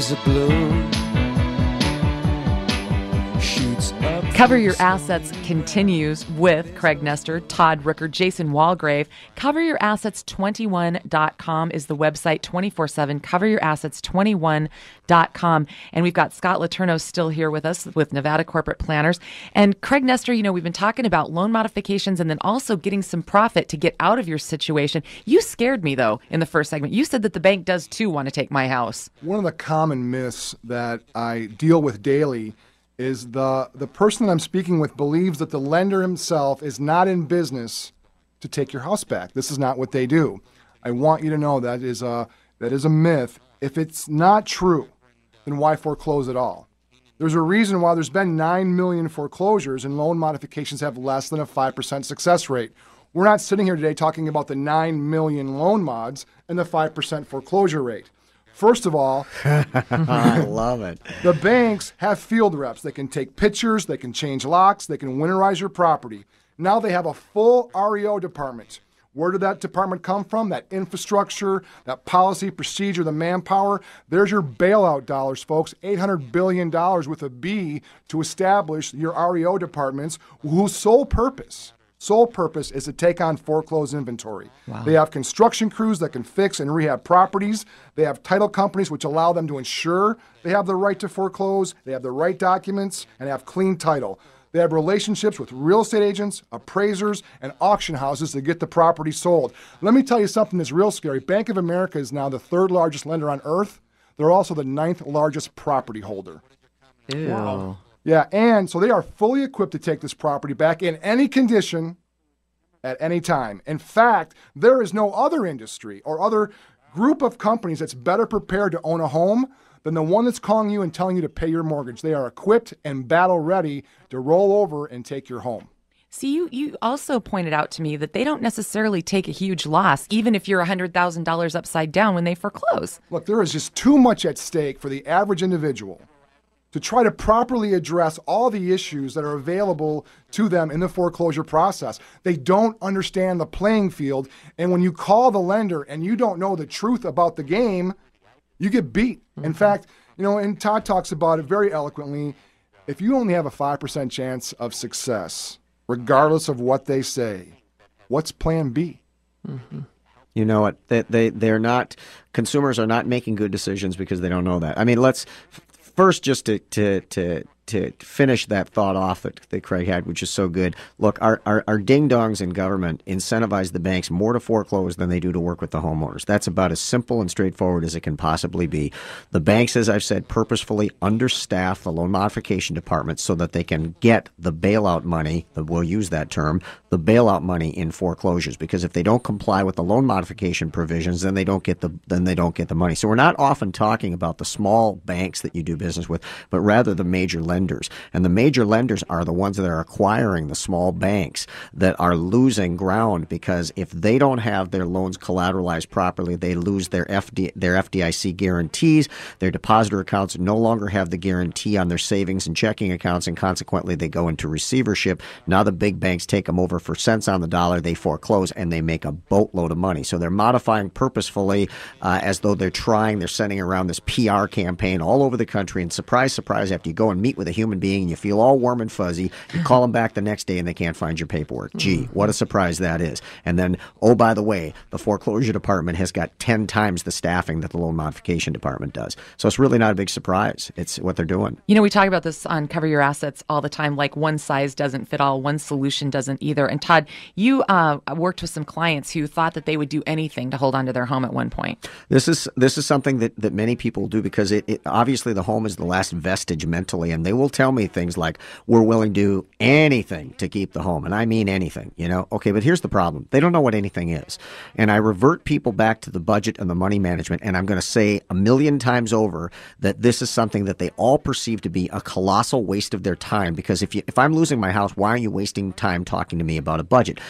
colors of blue. Shoots up. Cover Your Assets continues with Craig Nestor, Todd Rooker, Jason Walgrave. CoverYourAssets21.com is the website 24/7. CoverYourAssets21.com. And we've got Scott Letourneau still here with us with Nevada Corporate Planners. And Craig Nestor, you know, we've been talking about loan modifications and then also getting some profit to get out of your situation. You scared me, though, in the first segment. You said that the bank does, too, want to take my house. One of the common myths that I deal with daily is the person that I'm speaking with believes that the lender himself is not in business to take your house back. This is not what they do. I want you to know that is a myth. If it's not true, then why foreclose at all? There's a reason why there's been 9 million foreclosures and loan modifications have less than a 5% success rate. We're not sitting here today talking about the 9 million loan mods and the 5% foreclosure rate. First of all, I love it. The banks have field reps. They can take pictures, they can change locks, they can winterize your property. Now they have a full REO department. Where did that department come from? That infrastructure, that policy, procedure, the manpower. There's your bailout dollars, folks. $800 billion with a B to establish your REO departments whose sole purpose is to take on foreclosed inventory. Wow. They have construction crews that can fix and rehab properties. They have title companies which allow them to ensure they have the right to foreclose, they have the right documents, and have clean title. They have relationships with real estate agents, appraisers, and auction houses to get the property sold. Let me tell you something that's real scary. Bank of America is now the 3rd largest lender on earth. They're also the 9th largest property holder. Ew. Wow. Yeah, and so they are fully equipped to take this property back in any condition at any time. In fact, there is no other industry or other group of companies that's better prepared to own a home than the one that's calling you and telling you to pay your mortgage. They are equipped and battle ready to roll over and take your home. See, you also pointed out to me that they don't necessarily take a huge loss, even if you're $100,000 upside down when they foreclose. Look, there is just too much at stake for the average individual to try to properly address all the issues that are available to them in the foreclosure process. They don't understand the playing field, and when you call the lender and you don't know the truth about the game, you get beat. Mm-hmm. In fact, you know, and Todd talks about it very eloquently, if you only have a 5% chance of success, regardless of what they say, what's plan B? Mm-hmm. You know what? They're not, consumers are not making good decisions because they don't know that. I mean, let's first, just to finish that thought off that Craig had, which is so good. Look, our ding-dongs in government incentivize the banks more to foreclose than they do to work with the homeowners. That's about as simple and straightforward as it can possibly be. The banks, as I've said, purposefully understaff the loan modification department so that they can get the bailout money, we'll use that term, the bailout money in foreclosures. Because if they don't comply with the loan modification provisions, then they don't get the money. So we're not often talking about the small banks that you do business with, but rather the major lenders. And the major lenders are the ones that are acquiring the small banks that are losing ground, because if they don't have their loans collateralized properly, they lose their FDIC guarantees. Their depositor accounts no longer have the guarantee on their savings and checking accounts, and consequently they go into receivership. Now the big banks take them over for cents on the dollar. They foreclose and they make a boatload of money. So they're modifying purposefully as though they're sending around this PR campaign all over the country. And surprise, surprise, after you go and meet with a human being and you feel all warm and fuzzy, you call them back the next day and they can't find your paperwork. Gee, what a surprise that is. And then, oh, by the way, the foreclosure department has got 10 times the staffing that the loan modification department does. So it's really not a big surprise. It's what they're doing. You know, we talk about this on Cover Your Assets all the time, like one size doesn't fit all, one solution doesn't either. And Todd, you worked with some clients who thought that they would do anything to hold on to their home at one point. This is something that many people do, because it obviously the home is the last vestige mentally, and they will tell me things like, we're willing to do anything to keep the home. And I mean anything, you know? Okay, but here's the problem. They don't know what anything is. And I revert people back to the budget and the money management, and I'm going to say 1,000,000 times over that this is something that they all perceive to be a colossal waste of their time, because if I'm losing my house, why are you wasting time talking to me about a budget?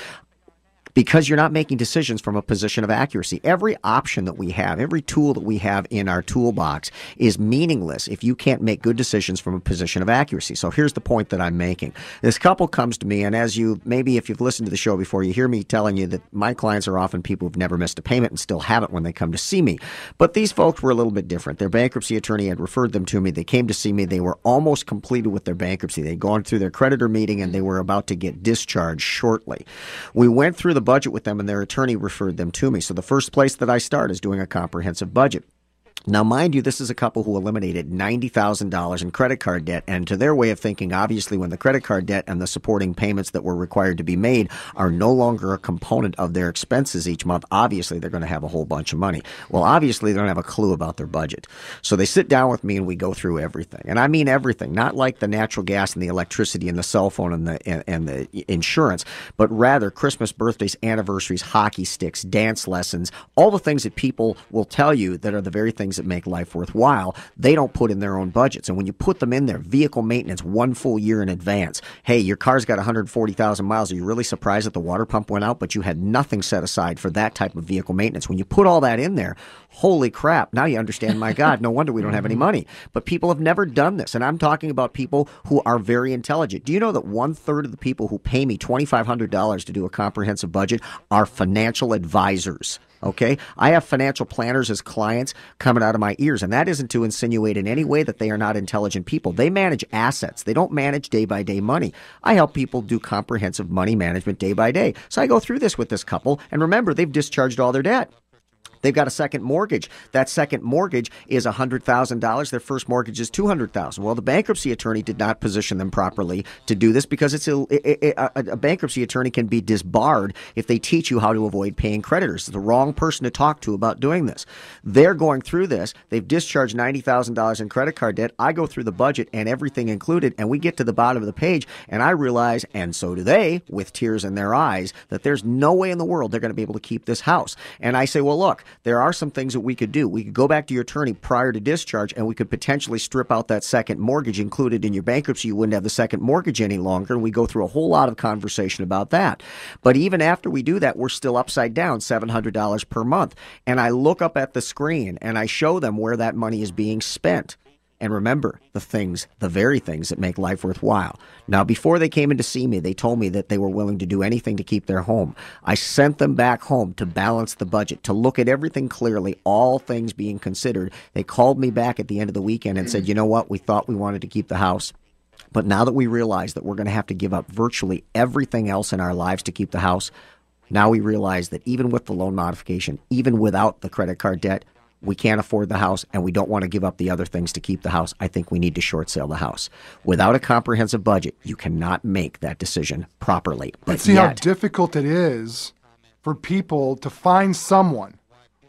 because you're not making decisions from a position of accuracy. Every option that we have, every tool that we have in our toolbox is meaningless if you can't make good decisions from a position of accuracy. So here's the point that I'm making. This couple comes to me, and as you, maybe if you've listened to the show before, you hear me telling you that my clients are often people who've never missed a payment and still haven't when they come to see me. But these folks were a little bit different. Their bankruptcy attorney had referred them to me. They came to see me. They were almost completed with their bankruptcy. They'd gone through their creditor meeting, and they were about to get discharged shortly. We went through the budget with them, and their attorney referred them to me. So the first place that I start is doing a comprehensive budget. Now, mind you, this is a couple who eliminated $90,000 in credit card debt, and to their way of thinking, obviously, when the credit card debt and the supporting payments that were required to be made are no longer a component of their expenses each month, obviously, they're going to have a whole bunch of money. Well, obviously, they don't have a clue about their budget. So they sit down with me, and we go through everything. And I mean everything, not like the natural gas and the electricity and the cell phone and the insurance, but rather Christmas, birthdays, anniversaries, hockey sticks, dance lessons, all the things that people will tell you that are the very things that make life worthwhile, they don't put in their own budgets. And when you put them in there, vehicle maintenance 1 full year in advance. Hey, your car's got 140,000 miles. Are you really surprised that the water pump went out, but you had nothing set aside for that type of vehicle maintenance? When you put all that in there, holy crap, now you understand, my God, no wonder we don't have any money. But people have never done this. And I'm talking about people who are very intelligent. Do you know that 1/3 of the people who pay me $2,500 to do a comprehensive budget are financial advisors? Okay, I have financial planners as clients coming out of my ears, and that isn't to insinuate in any way that they are not intelligent people. They manage assets. They don't manage day-by-day money. I help people do comprehensive money management day by day. So I go through this with this couple, and remember, they've discharged all their debt. They've got a second mortgage. That second mortgage is $100,000. Their first mortgage is $200,000. Well, the bankruptcy attorney did not position them properly to do this because a bankruptcy attorney can be disbarred if they teach you how to avoid paying creditors. It's the wrong person to talk to about doing this. They're going through this. They've discharged $90,000 in credit card debt. I go through the budget and everything included, and we get to the bottom of the page, and I realize, and so do they, with tears in their eyes, that there's no way in the world they're going to be able to keep this house. And I say, well, look, there are some things that we could do. We could go back to your attorney prior to discharge, and we could potentially strip out that second mortgage included in your bankruptcy. You wouldn't have the second mortgage any longer, and we go through a whole lot of conversation about that. But even after we do that, we're still upside down $700 per month. And I look up at the screen, and I show them where that money is being spent. And remember, the very things that make life worthwhile. Now, before they came in to see me, they told me that they were willing to do anything to keep their home. I sent them back home to balance the budget, to look at everything clearly, all things being considered. They called me back at the end of the weekend and said, you know what, we thought we wanted to keep the house. But now that we realize that we're going to have to give up virtually everything else in our lives to keep the house, now we realize that even with the loan modification, even without the credit card debt, we can't afford the house, and we don't want to give up the other things to keep the house. I think we need to short sale the house. Without a comprehensive budget, you cannot make that decision properly. But see how difficult it is for people to find someone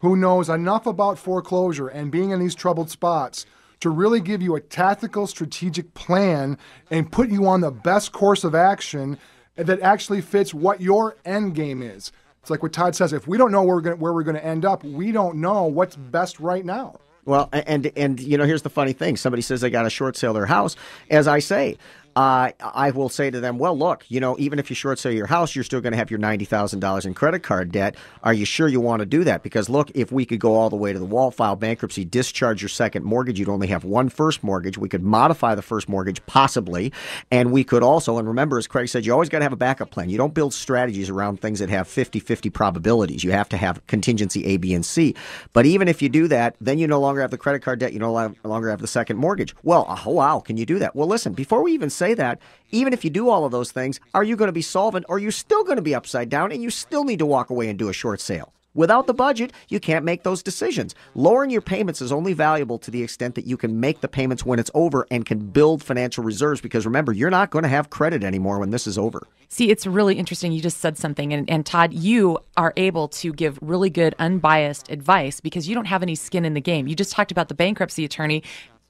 who knows enough about foreclosure and being in these troubled spots to really give you a tactical, strategic plan and put you on the best course of action that actually fits what your end game is. It's like what Todd says, if we don't know where we're going to end up, we don't know what's best right now. Well, and you know, here's the funny thing. Somebody says they got to short sale their house. As I say, I will say to them, well, look, you know, even if you short sale your house, you're still going to have your $90,000 in credit card debt. Are you sure you want to do that? Because, look, if we could go all the way to the wall, file bankruptcy, discharge your second mortgage, you'd only have one first mortgage. We could modify the first mortgage, possibly. And we could also, and remember, as Craig said, you always got to have a backup plan. You don't build strategies around things that have 50-50 probabilities. You have to have contingency A, B, and C. But even if you do that, then you no longer have the credit card debt. You no longer have the second mortgage. Well, oh, wow, can you do that? Well, listen, before we even say that, even if you do all of those things, are you going to be solvent, or are you still going to be upside down, and you still need to walk away and do a short sale? Without the budget, you can't make those decisions. Lowering your payments is only valuable to the extent that you can make the payments when it's over and can build financial reserves, because remember, you're not going to have credit anymore when this is over. See, it's really interesting. You just said something. And Todd, you are able to give really good, unbiased advice because you don't have any skin in the game. You just talked about the bankruptcy attorney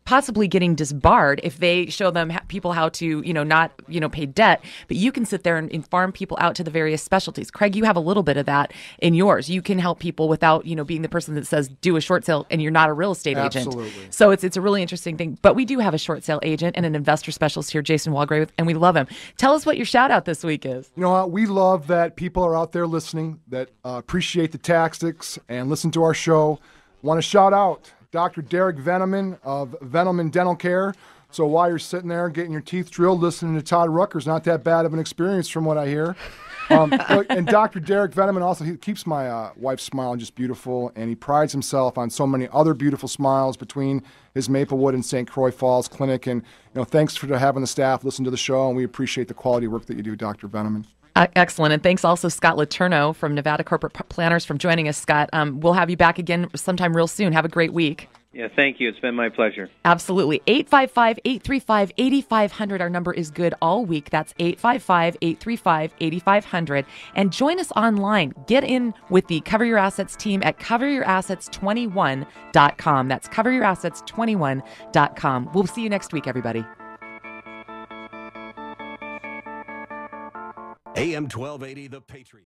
possibly getting disbarred if they show them people how to, not, pay debt. But you can sit there and farm people out to the various specialties. Craig, you have a little bit of that in yours. You can help people without, being the person that says do a short sale and you're not a real estate agent. Absolutely. So it's a really interesting thing. But we do have a short sale agent and an investor specialist here, Jason Walgrave, and we love him. Tell us what your shout out this week is. You know what? We love that people are out there listening that appreciate the tactics and listen to our show. Want to shout out Dr. Derek Veneman of Veneman Dental Care. So while you're sitting there getting your teeth drilled, listening to Todd Rucker's not that bad of an experience from what I hear. And Dr. Derek Veneman also, he keeps my wife's smile just beautiful, and he prides himself on so many other beautiful smiles between his Maplewood and St. Croix Falls clinic. And thanks for having the staff listen to the show, and we appreciate the quality work that you do, Dr. Veneman. Excellent. And thanks also, Scott Letourneau from Nevada Corporate Planners, for joining us, Scott. We'll have you back again sometime real soon. Have a great week. Yeah, thank you. It's been my pleasure. Absolutely. 855-835-8500. Our number is good all week. That's 855-835-8500. And join us online. Get in with the Cover Your Assets team at coveryourassets21.com. That's coveryourassets21.com. We'll see you next week, everybody. AM 1280, The Patriot.